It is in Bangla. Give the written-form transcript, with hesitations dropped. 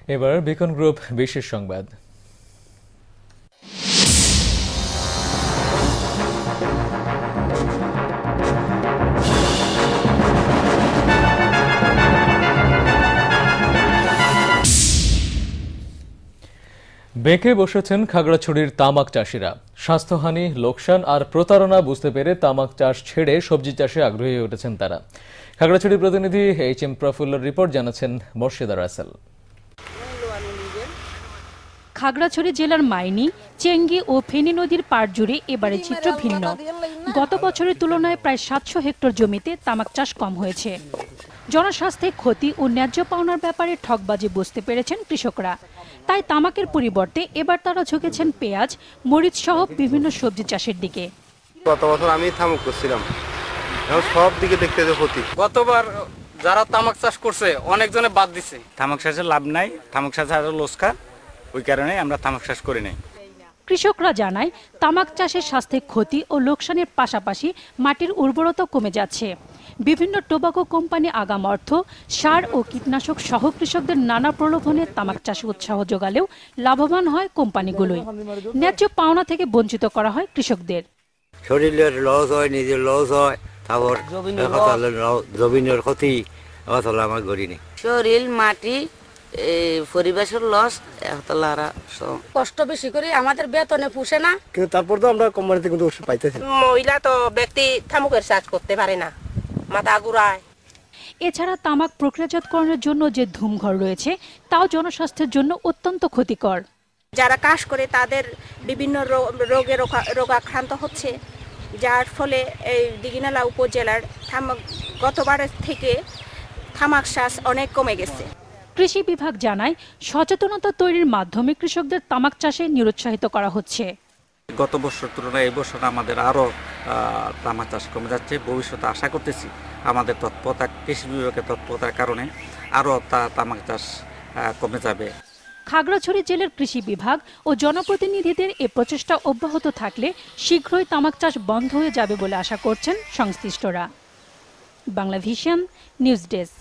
এবার বিকন গ্রুপ বিশেষ সংবাদ। বেঁকে বসেছেন খাগড়াছড়ির তামাক চাষিরা। স্বাস্থ্যহানি, লোকসান আর প্রতারণা বুঝতে পেরে তামাক চাষ ছেড়ে সবজি চাষে আগ্রহী হয়ে উঠেছেন তারা। খাগড়াছড়ির প্রতিনিধি HM প্রফুল্লর রিপোর্ট, জানাচ্ছেন মোর্শেদা রাসেল। খাগড়াছড়ি জেলার মাইনী, চেঙ্গি ও ফেনী নদীর পাড় জুড়ে এবারে চিত্র ভিন্ন। গত বছরের তুলনায় প্রায় 700 হেক্টর জমিতে তামাক চাষ কম হয়েছে। জনস্বাস্থ্যে ক্ষতি ও ন্যায্য পাওনার ব্যাপারে ঠকবাজি বুঝতে পেরেছেন কৃষকরা। তাই তামাকের পরিবর্তে এবার তারা ঝুঁকেছেন পেঁয়াজ, মরিচ সহ বিভিন্ন সবজি চাষের দিকে। গত বছর আমি তামাক করছিলাম, এখন সব দিকে দেখতে যে ক্ষতি। গতবার যারা তামাক চাষ করছে অনেকজনে বাদ দিছে। তামাক চাষে লাভ নাই, তামাক চাষে আরো লোসকা, ওই কারণে আমরা তামাক চাষ করি নাই। কৃষকরা জানায়, তামাক চাষের স্বাস্থ্যে ক্ষতি ও লোকসানের পাশাপাশি মাটির উর্বরতা কমে যাচ্ছে। বিভিন্ন টোবাকো কোম্পানি আগাম অর্থ, সার ও কীটনাশক সহ কৃষকদের নানা প্রলোভনে তামাক চাষে উৎসাহ যোগালেও লাভবান হয় কোম্পানিগুলোই। ন্যায্য পাওনা থেকে বঞ্চিত করা হয় কৃষকদের। শরীরের লস হয়, নিজের লস হয়, তারপর জমিনের ক্ষতি, আমার গড়ি নেই। শরীর, মাটি, পরিবেশের লস, কষ্ট বেশি করে আমাদের বেতনে পুষে না। কিন্তু তারপর তো আমরা কোম্পানিতে কিন্তু ওষুধ পাইতেছি। মহিলা তো ব্যক্তি তামাকের চাষ করতে পারে না, মাথা ঘুরায়। এছাড়া তামাক প্রক্রিয়াজাতকরণের জন্য যে ধুমঘর রয়েছে, তাও জনস্বাস্থ্যের জন্য অত্যন্ত ক্ষতিকর। যারা কাজ করে তাদের বিভিন্ন রোগে রোগাক্রান্ত হচ্ছে, যার ফলে এই দীঘিনালা উপজেলার গতবারের থেকে তামাক চাষ অনেক কমে গেছে। কৃষি বিভাগ জানায়, সচেতনতা তৈরির মাধ্যমে কৃষকদের তামাক চাষে নিরুৎসাহিত করা হচ্ছে। গত বছর তুলনায় এই বছর আমাদের আরো তামাক চাষ কমে যাচ্ছে। ভবিষ্যতে আশা করতেছি আমাদের তৎপরতা, কৃষি বিভাগের তৎপরতার কারণে আরো তামাক চাষ কমে যাবে। খাগড়াছড়ি জেলার কৃষি বিভাগ ও জনপ্রতিনিধিদের এ প্রচেষ্টা অব্যাহত থাকলে শীঘ্রই তামাক চাষ বন্ধ হয়ে যাবে বলে আশা করছেন সংশ্লিষ্টরা। Bangla vision news desk.